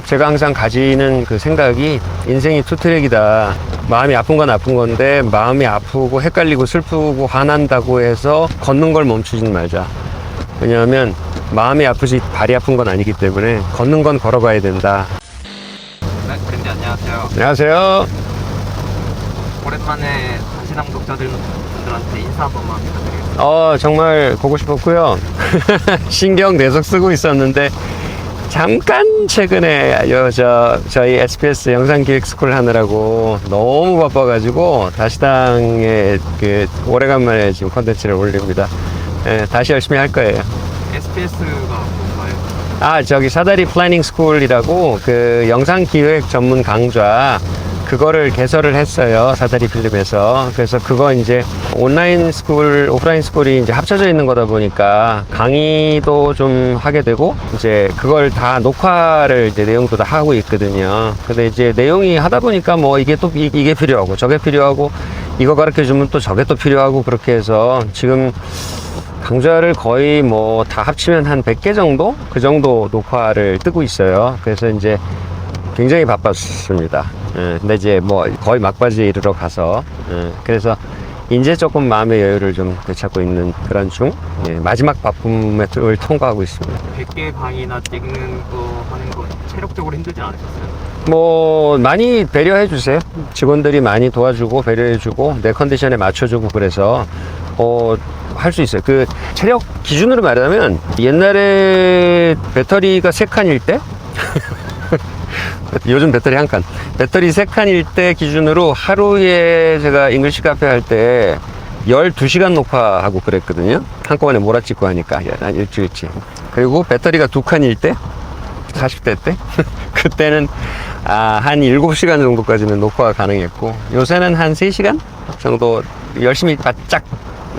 제가 항상 가지는 그 생각이 인생이 투트랙이다. 마음이 아픈 건 아픈 건데 마음이 아프고 헷갈리고 슬프고 화난다고 해서 걷는 걸 멈추진 말자. 왜냐하면 마음이 아프지 발이 아픈 건 아니기 때문에 걷는 건 걸어가야 된다. 네, 밴디 안녕하세요. 안녕하세요. 오랜만에 다시당 독자들한테 인사 한 번만 부탁드리겠습니다. 정말 보고 싶었고요. 신경 계속 쓰고 있었는데 잠깐 최근에 저희 SPS 영상기획스쿨 하느라고 너무 바빠가지고 다시당에 그 오래간만에 지금 컨텐츠를 올립니다. 다시 열심히 할 거예요. SPS가 뭔가요? 저기 사다리 플래닝 스쿨이라고 그 영상기획 전문 강좌 그거를 개설을 했어요. 사다리 필름에서. 그래서 그거 이제 온라인 스쿨, 오프라인 스쿨이 이제 합쳐져 있는 거다 보니까 강의도 좀 하게 되고 이제 그걸 다 녹화를 이제 내용도 다 하고 있거든요. 근데 이제 내용이 하다 보니까 뭐 이게 또 이게 필요하고 저게 필요하고 이거 가르쳐 주면 또 저게 또 필요하고 그렇게 해서 지금 강좌를 거의 뭐 다 합치면 한 100개 정도? 그 정도 녹화를 뜨고 있어요. 그래서 이제 굉장히 바빴습니다. 근데 이제 뭐 거의 막바지에 이르러 가서 그래서 이제 조금 마음의 여유를 좀 되찾고 있는 그런 중 마지막 바쁨을 통과하고 있습니다. 100개 강의나 찍는 거 하는 거 체력적으로 힘들지 않으셨어요? 뭐 많이 배려해 주세요. 직원들이 많이 도와주고 배려해 주고 내 컨디션에 맞춰주고 그래서 할 수 있어요. 그 체력 기준으로 말하면 옛날에 배터리가 3칸일 때 요즘 배터리 1칸. 배터리 3칸일 때 기준으로 하루에 제가 잉글리시 카페 할 때 12시간 녹화하고 그랬거든요. 한꺼번에 몰아찍고 하니까 한 일주일치. 그리고 배터리가 2칸일 때 40대 때 그때는 한 7시간 정도까지는 녹화가 가능했고 요새는 한 3시간 정도 열심히 바짝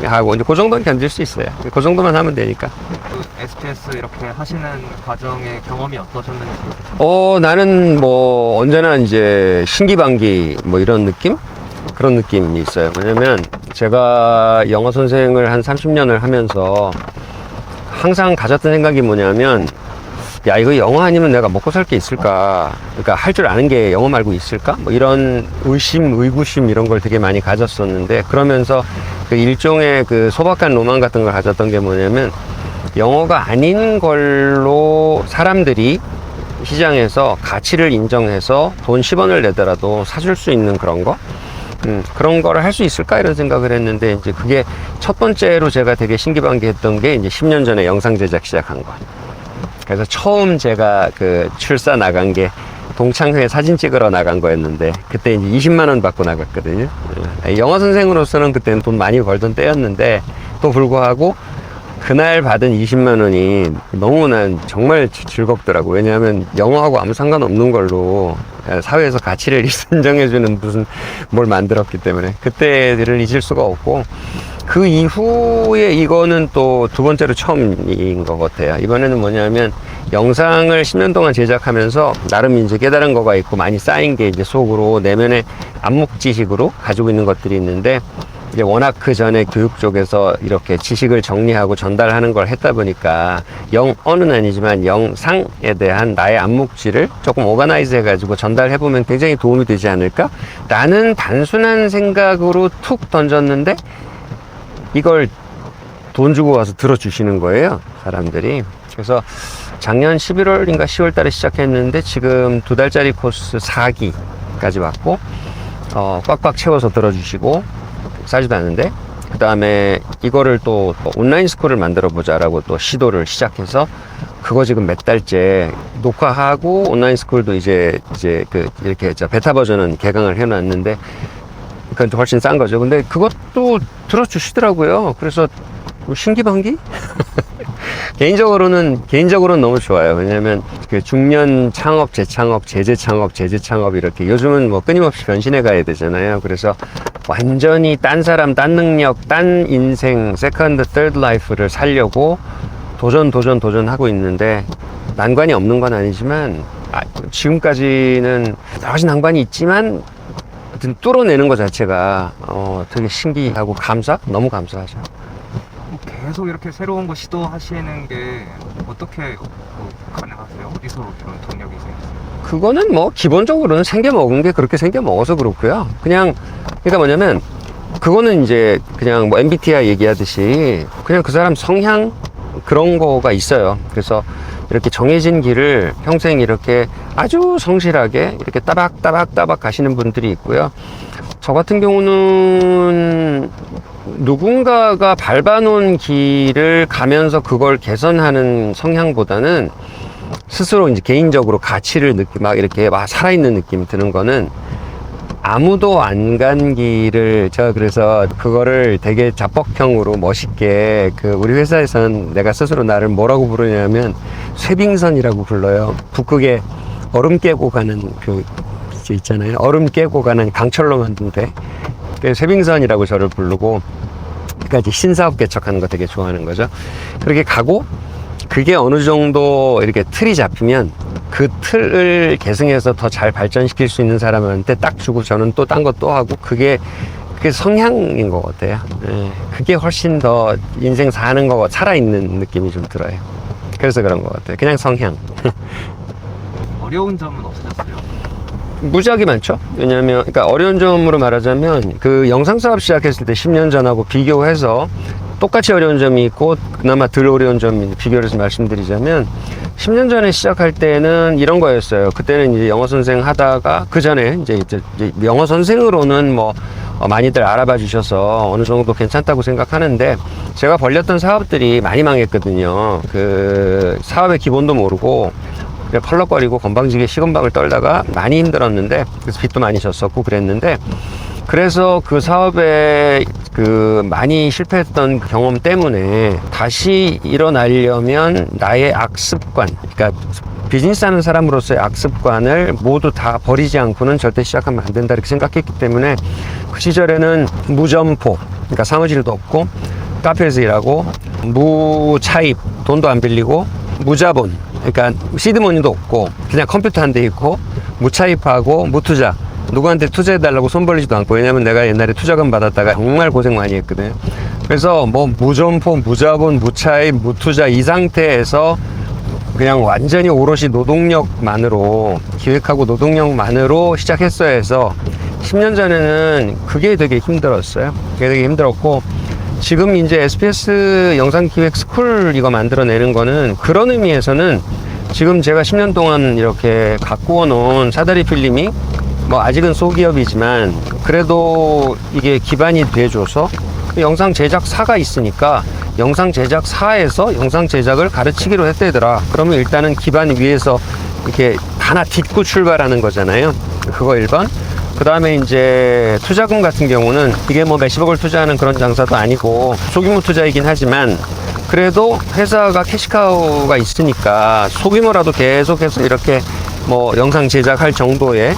하고 이제 그 정도는 견딜 수 있어요. 그 정도만 하면 되니까. 그 SPS 이렇게 하시는 과정의 경험이 어떠셨는지? 나는 뭐 언제나 이제 신기반기 뭐 이런 느낌? 그런 느낌이 있어요. 왜냐면 제가 영어 선생을 한 30년을 하면서 항상 가졌던 생각이 뭐냐면 야, 이거 영어 아니면 내가 먹고 살 게 있을까? 그러니까 할 줄 아는 게 영어 말고 있을까? 뭐 이런 의심, 의구심 이런 걸 되게 많이 가졌었는데 그러면서 그 일종의 그 소박한 로망 같은 걸 가졌던 게 뭐냐면 영어가 아닌 걸로 사람들이 시장에서 가치를 인정해서 돈 10원을 내더라도 사줄 수 있는 그런 거? 그런 거를 할 수 있을까? 이런 생각을 했는데 이제 그게 첫 번째로 제가 되게 신기반기했던 게 이제 10년 전에 영상 제작 시작한 거. 그래서 처음 제가 그 출사 나간 게 동창회 사진 찍으러 나간 거였는데 그때 이제 20만 원 받고 나갔거든요. 영어 선생으로서는 그때는 돈 많이 벌던 때였는데 또 불구하고 그날 받은 20만 원이 너무 난 정말 즐겁더라고. 왜냐하면 영어하고 아무 상관없는 걸로 사회에서 가치를 인정해주는 무슨 뭘 만들었기 때문에 그때를 잊을 수가 없고 그 이후에 이거는 또 두 번째로 처음인 것 같아요. 이번에는 뭐냐면 영상을 10년 동안 제작하면서 나름 이제 깨달은 거가 있고 많이 쌓인 게 이제 속으로 내면의 암묵 지식으로 가지고 있는 것들이 있는데 이제 워낙 그 전에 교육 쪽에서 이렇게 지식을 정리하고 전달하는 걸 했다 보니까 영어는 아니지만 영상에 대한 나의 암묵지를 조금 오가나이즈 해가지고 전달해보면 굉장히 도움이 되지 않을까? 라는 단순한 생각으로 툭 던졌는데 이걸 돈 주고 와서 들어주시는 거예요, 사람들이. 그래서 작년 11월인가 10월 달에 시작했는데 지금 2달짜리 코스 4기까지 받고 꽉꽉 채워서 들어주시고 싸지도 않는데 그 다음에 이거를 또 온라인 스쿨을 만들어 보자라고 또 시도를 시작해서 그거 지금 몇 달째 녹화하고 온라인 스쿨도 이제 그 이렇게 베타 버전은 개강을 해놨는데 그건 좀 훨씬 싼 거죠. 근데 그것도 들어주시더라고요. 그래서 신기반기? 개인적으로는 너무 좋아요. 왜냐면 그 중년 창업, 재창업, 재재창업, 재재창업 이렇게 요즘은 뭐 끊임없이 변신해 가야 되잖아요. 그래서 완전히 딴 사람, 딴 능력, 딴 인생, 세컨드, third life를 살려고 도전하고 있는데 난관이 없는 건 아니지만 지금까지는 여러 가지 난관이 있지만 뚫어내는 것 자체가 되게 신기하고 너무 감사하죠. 계속 이렇게 새로운 거 시도하시는 게 어떻게 가능하세요? 어디서 그런 동력이 생겼어요? 그거는 뭐 기본적으로는 생겨 먹은 게 그렇게 생겨 먹어서 그렇고요. 그러니까 뭐냐면 그거는 이제 그냥 뭐 MBTI 얘기하듯이 그냥 그 사람 성향 그런 거가 있어요. 그래서 이렇게 정해진 길을 평생 이렇게 아주 성실하게 이렇게 따박따박 가시는 분들이 있고요. 저 같은 경우는 누군가가 밟아놓은 길을 가면서 그걸 개선하는 성향보다는 스스로 이제 개인적으로 가치를 막 이렇게 막 살아있는 느낌이 드는 거는 아무도 안 간 길을 제가 그래서 그거를 되게 자뻑형으로 멋있게 우리 회사에서는 내가 스스로 나를 뭐라고 부르냐면 쇠빙선이라고 불러요. 북극에 얼음 깨고 가는 있잖아요. 얼음 깨고 가는 강철로 만든 배. 쇠빙선이라고 저를 부르고 그러니까 이제 신사업 개척하는 거 되게 좋아하는 거죠. 그렇게 가고 그게 어느 정도 이렇게 틀이 잡히면 그 틀을 계승해서 더 잘 발전시킬 수 있는 사람한테 딱 주고 저는 또 딴 거 또 하고 그게 성향인 것 같아요. 예, 그게 훨씬 더 인생 사는 거 살아있는 느낌이 좀 들어요. 그래서 그런 것 같아요. 그냥 성향. 어려운 점은 없으셨어요? 무지하게 많죠. 왜냐하면 그러니까 어려운 점으로 말하자면 그 영상 사업 시작했을 때 10년 전하고 비교해서 똑같이 어려운 점이 있고 그나마 덜 어려운 점이 비교를 해서 말씀드리자면 10년 전에 시작할 때는 이런 거였어요. 그때는 이제 영어 선생 하다가 그 전에 이제 영어 선생으로는 뭐 많이들 알아봐 주셔서 어느 정도 괜찮다고 생각하는데 제가 벌렸던 사업들이 많이 망했거든요. 그 사업의 기본도 모르고 펄럭거리고 건방지게 시건방을 떨다가 많이 힘들었는데 그래서 빚도 많이 졌었고 그랬는데 그래서 그 사업에 많이 실패했던 경험 때문에 다시 일어나려면 나의 악습관, 그러니까 비즈니스 하는 사람으로서의 악습관을 모두 다 버리지 않고는 절대 시작하면 안 된다 이렇게 생각했기 때문에 그 시절에는 무점포, 그러니까 사무실도 없고 카페에서 일하고 무차입, 돈도 안 빌리고 무자본, 그러니까 시드머니도 없고 그냥 컴퓨터 한 대 있고 무차입하고 무투자, 누구한테 투자해달라고 손 벌리지도 않고 왜냐면 내가 옛날에 투자금 받았다가 정말 고생 많이 했거든. 그래서 뭐 무점포, 무자본, 무차입, 무투자 이 상태에서 그냥 완전히 오롯이 노동력만으로 기획하고 노동력만으로 시작했어야 해서 10년 전에는 그게 되게 힘들었어요. 그게 되게 힘들었고 지금 이제 SPS 영상기획 스쿨 이거 만들어내는 거는 그런 의미에서는 지금 제가 10년 동안 이렇게 가꾸어 놓은 사다리 필름이 뭐 아직은 소기업이지만 그래도 이게 기반이 돼줘서 영상 제작사가 있으니까 영상 제작사에서 영상 제작을 가르치기로 했대더라. 그러면 일단은 기반 위에서 이렇게 하나 딛고 출발하는 거잖아요. 그거 1번. 그 다음에 이제 투자금 같은 경우는 이게 뭐 몇십억을 투자하는 그런 장사도 아니고 소규모 투자이긴 하지만 그래도 회사가 캐시카우가 있으니까 소규모라도 계속해서 이렇게 뭐 영상 제작할 정도의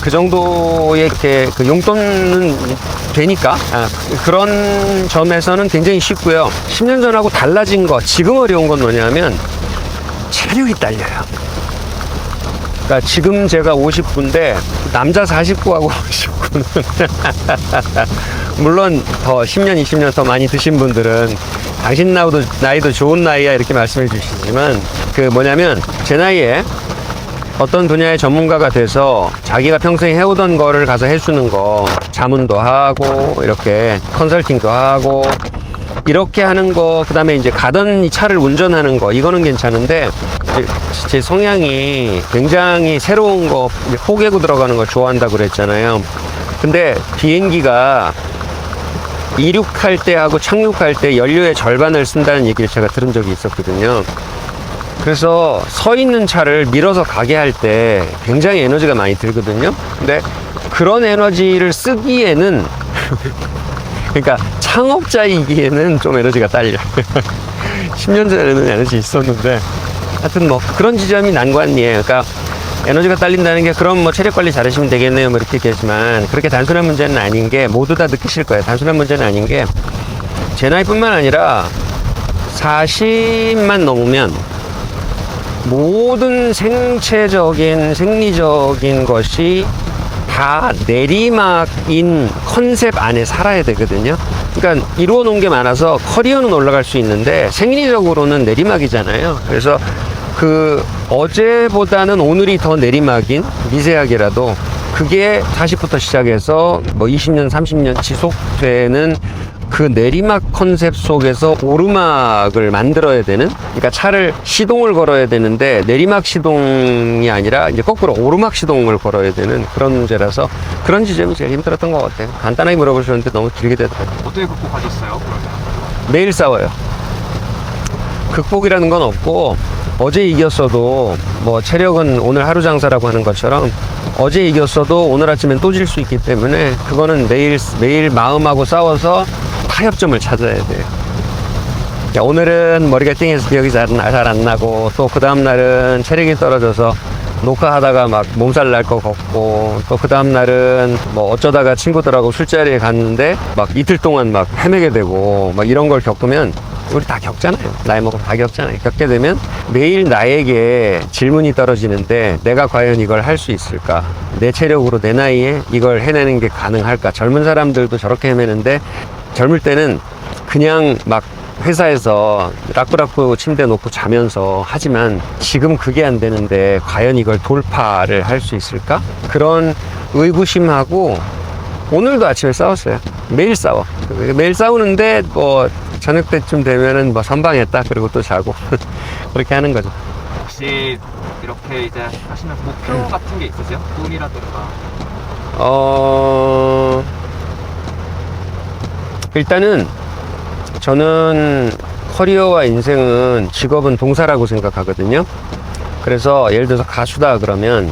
그 정도의 이렇게 그 용돈은 되니까 그런 점에서는 굉장히 쉽고요. 10년 전하고 달라진 거 지금 어려운 건 뭐냐면 체력이 딸려요. 그러니까 지금 제가 50구인데 남자 49하고 50구는 물론 더 10년 20년 더 많이 드신 분들은 당신 나이도 좋은 나이야 이렇게 말씀해 주시지만 그 뭐냐면 제 나이에 어떤 분야의 전문가가 돼서 자기가 평생 해오던 거를 가서 해주는 거 자문도 하고 이렇게 컨설팅도 하고 이렇게 하는 거 그 다음에 이제 가던 차를 운전하는 거 이거는 괜찮은데 제 성향이 굉장히 새로운 거 포개고 들어가는 걸 좋아한다고 그랬잖아요. 근데 비행기가 이륙할 때 하고 착륙할 때 연료의 절반을 쓴다는 얘기를 제가 들은 적이 있었거든요. 그래서 서 있는 차를 밀어서 가게 할 때 굉장히 에너지가 많이 들거든요. 근데 그런 에너지를 쓰기에는 그러니까 창업자이기에는 좀 에너지가 딸려. 10년 전에는 에너지 있었는데 하여튼 뭐 그런 지점이 난관이에요. 그러니까 에너지가 딸린다는 게 그럼 뭐 체력 관리 잘하시면 되겠네요 뭐 이렇게 얘기하지만 그렇게 단순한 문제는 아닌 게 모두 다 느끼실 거예요. 단순한 문제는 아닌 게 제 나이뿐만 아니라 40만 넘으면 모든 생체적인 생리적인 것이 다 내리막인 컨셉 안에 살아야 되거든요. 그러니까 이루어 놓은 게 많아서 커리어는 올라갈 수 있는데 생리적으로는 내리막이잖아요. 그래서 그 어제보다는 오늘이 더 내리막인 미세하게라도 그게 40부터 시작해서 뭐 20년, 30년 지속되는 그 내리막 컨셉 속에서 오르막을 만들어야 되는, 그러니까 차를 시동을 걸어야 되는데 내리막 시동이 아니라 이제 거꾸로 오르막 시동을 걸어야 되는 그런 문제라서 그런 지점이 제일 힘들었던 것 같아요. 간단하게 물어보셨는데 너무 길게 되더라고요. 어떻게 극복하셨어요? 그러면? 매일 싸워요. 극복이라는 건 없고, 어제 이겼어도 뭐 체력은 오늘 하루 장사라고 하는 것처럼 어제 이겼어도 오늘 아침엔 또 질 수 있기 때문에 그거는 매일 마음하고 싸워서 타협점을 찾아야 돼요. 야, 오늘은 머리가 띵해서 기억이 잘 안 나고, 또 그 다음날은 체력이 떨어져서 녹화하다가 막 몸살 날 거 같고, 또 그 다음날은 뭐 어쩌다가 친구들하고 술자리에 갔는데 막 이틀 동안 막 헤매게 되고 막 이런 걸 겪으면, 우리 다 겪잖아요. 나이 먹으면 다 겪잖아요. 겪게 되면 매일 나에게 질문이 떨어지는데 내가 과연 이걸 할 수 있을까? 내 체력으로 내 나이에 이걸 해내는 게 가능할까? 젊은 사람들도 저렇게 헤매는데, 젊을 때는 그냥 막 회사에서 라꾸라꾸 침대 놓고 자면서 하지만 지금 그게 안 되는데 과연 이걸 돌파를 할 수 있을까? 그런 의구심하고 오늘도 아침에 싸웠어요. 매일 싸워. 매일 싸우는데 뭐 저녁 때쯤 되면은 뭐 선방했다 그리고 또 자고 그렇게 하는 거죠. 혹시 이렇게 이제 하시는 목표 같은 게 있으세요? 꿈이라든가. 일단은 저는 커리어와 인생은, 직업은 동사라고 생각하거든요. 그래서 예를 들어서 가수다 그러면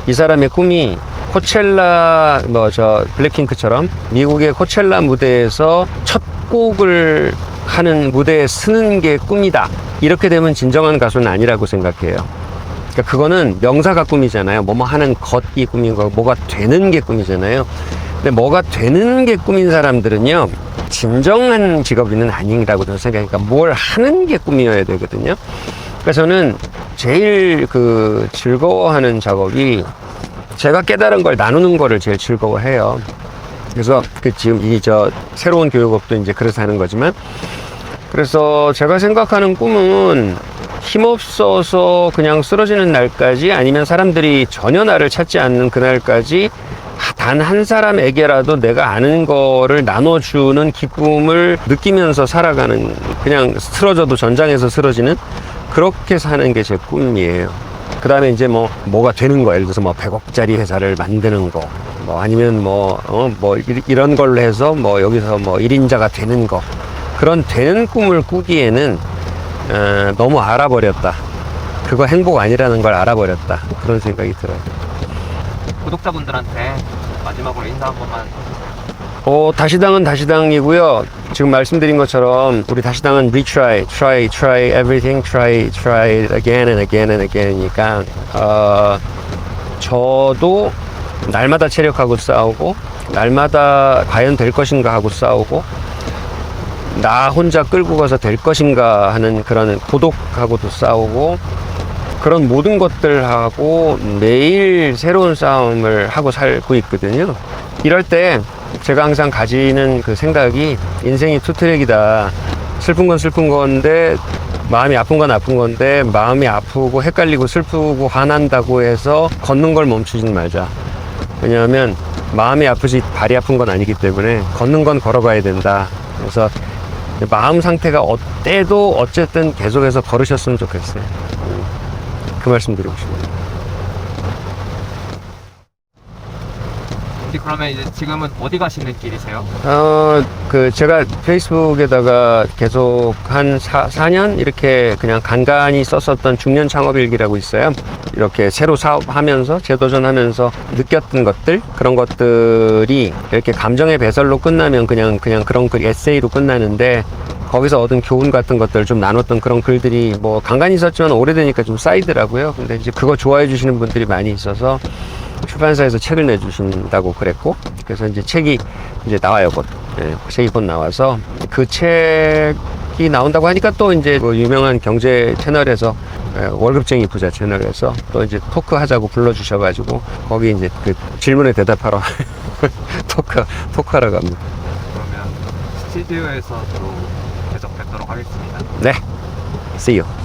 이 사람의 꿈이 코첼라, 블랙핑크처럼 미국의 코첼라 무대에서 첫 곡을 하는 무대에 서는 게 꿈이다. 이렇게 되면 진정한 가수는 아니라고 생각해요. 그러니까 그거는 명사가 꿈이잖아요. 뭐뭐 하는 것이 꿈인 거고, 뭐가 되는 게 꿈이잖아요. 근데 뭐가 되는 게 꿈인 사람들은요, 진정한 직업인은 아니라고 저는 생각해요. 그러니까 뭘 하는 게 꿈이어야 되거든요. 그러니까 저는 제일 즐거워하는 작업이, 제가 깨달은 걸 나누는 거를 제일 즐거워해요. 그래서 지금 새로운 교육업도 이제 그래서 하는 거지만, 그래서 제가 생각하는 꿈은 힘없어서 그냥 쓰러지는 날까지, 아니면 사람들이 전혀 나를 찾지 않는 그날까지 단 한 사람에게라도 내가 아는 거를 나눠주는 기쁨을 느끼면서 살아가는, 그냥 쓰러져도 전장에서 쓰러지는, 그렇게 사는 게 제 꿈이에요. 그 다음에 이제 뭐가 되는 거, 예를 들어서 100억짜리 회사를 만드는 거, 아니면 이런 걸로 해서 여기서 1인자가 되는 거, 그런 되는 꿈을 꾸기에는 너무 알아버렸다. 그거 행복 아니라는 걸 알아버렸다. 그런 생각이 들어요. 구독자분들한테 마지막으로 인사 한 번만. 다시당은 다시당이고요. 지금 말씀드린 것처럼 우리 다시당은 retry, try everything, try it again and again and again이니까 저도 날마다 체력하고 싸우고, 날마다 과연 될 것인가 하고 싸우고, 나 혼자 끌고 가서 될 것인가 하는 그런 고독하고도 싸우고, 그런 모든 것들하고 매일 새로운 싸움을 하고 살고 있거든요. 이럴 때 제가 항상 가지는 그 생각이, 인생이 투트랙이다. 슬픈 건 슬픈 건데, 마음이 아픈 건 아픈 건데, 마음이 아프고 헷갈리고 슬프고 화난다고 해서 걷는 걸 멈추진 말자. 왜냐하면 마음이 아프지 발이 아픈 건 아니기 때문에 걷는 건 걸어가야 된다. 그래서 마음 상태가 어때도 어쨌든 계속해서 걸으셨으면 좋겠어요. 그 말씀 드리고 싶습니다. 그러면 이제 지금은 어디 가시는 길이세요? 제가 페이스북에다가 계속 한 4년 이렇게 그냥 간간히 썼었던 중년 창업일기라고 있어요. 이렇게 새로 사업하면서 재도전하면서 느꼈던 것들, 그런 것들이 이렇게 감정의 배설로 끝나면 그냥 그런 글 에세이로 끝나는데, 거기서 얻은 교훈 같은 것들 좀 나눴던 그런 글들이 간간히 썼지만 오래되니까 좀 쌓이더라고요. 근데 이제 그거 좋아해 주시는 분들이 많이 있어서 출판사에서 책을 내주신다고 그랬고, 그래서 이제 책이 이제 나와요, 곧. 책이 곧 나와서, 그 책이 나온다고 하니까 또 이제 유명한 경제 채널에서, 월급쟁이 부자 채널에서 또 이제 토크 하자고 불러주셔가지고, 거기 이제 그 질문에 대답하러 토크하러 갑니다. 그러면 스튜디오에서 또 계속 뵙도록 하겠습니다. 네. See you.